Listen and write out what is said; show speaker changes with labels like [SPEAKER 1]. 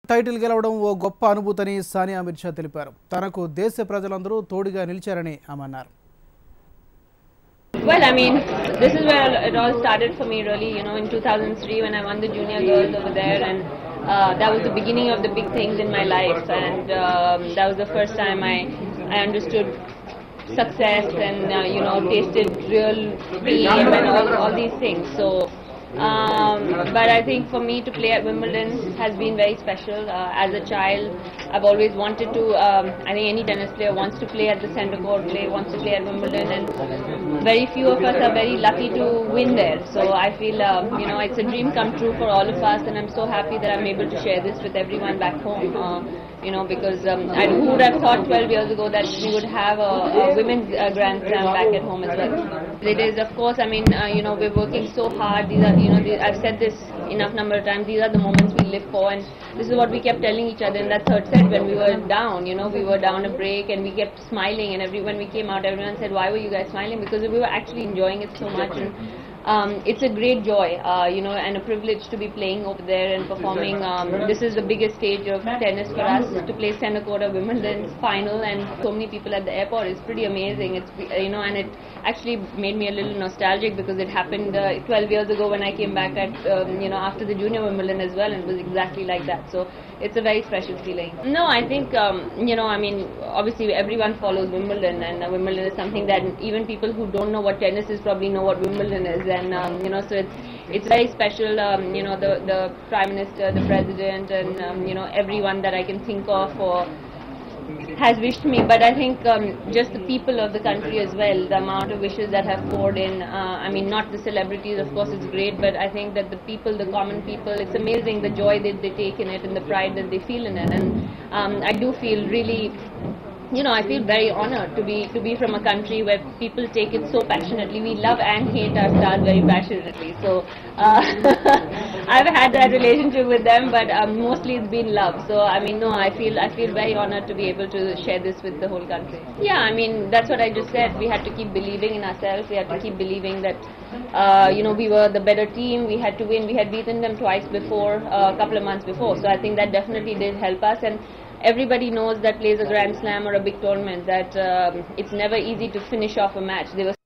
[SPEAKER 1] Title గెలవడం ఓ గొప్ప అనుభూతిని సానియా మిర్జా తెలిపారు. తనకు దేశ ప్రజలందరూ తోడుగా నిలిచారని ఆమె అన్నారు.
[SPEAKER 2] Well, I mean, this is where it all started for me really, you know, in 2003 when I won the junior girls over there, and that was the beginning of the big things in my life, and that was the first time I understood success and, you know, tasted real fame and all these things. So, but I think for me to play at Wimbledon has been very special. As a child, I've always wanted to, I think any tennis player wants to play at the centre court, wants to play at Wimbledon, and very few of us are very lucky to win there. So I feel, you know, it's a dream come true for all of us, and I'm so happy that I'm able to share this with everyone back home. You know, because who would have thought 12 years ago that we would have a women's Grand Slam back at home as well. It is, of course, I mean, you know, we're working so hard. These are, you know, I've said this enough number of times, these are the moments we live for, and this is what we kept telling each other in that third set when we were down. You know, we were down a break and we kept smiling, and when we came out, everyone said, why were you guys smiling? Because we were actually enjoying it so much. And it's a great joy, you know, and a privilege to be playing over there and performing. This is the biggest stage of tennis for us, to play centre court of Wimbledon's final, and so many people at the airport. It's pretty amazing. It's, you know, and it actually made me a little nostalgic because it happened 12 years ago when I came back at, you know, after the junior Wimbledon as well, and it was exactly like that. So it's a very special feeling. No, I think, you know, I mean, obviously everyone follows Wimbledon, and Wimbledon is something that even people who don't know what tennis is probably know what Wimbledon is. And you know, so it's very special. You know, the Prime Minister, the President, and you know, everyone that I can think of or has wished me. But I think just the people of the country as well, the amount of wishes that have poured in. I mean, not the celebrities, of course, it's great, but I think that the people, the common people, it's amazing the joy that they take in it and the pride that they feel in it. And I do feel really, you know, I feel very honored to be from a country where people take it so passionately. We love and hate our stars very passionately. So I've had that relationship with them, but mostly it's been love. So I mean, no, I feel very honored to be able to share this with the whole country. Yeah, I mean, that's what I just said. We had to keep believing in ourselves. We had to keep believing that, you know, we were the better team. We had to win. We had beaten them twice before, a couple of months before. So I think that definitely did help us. And everybody knows that plays a Grand Slam or a big tournament that it's never easy to finish off a match. They were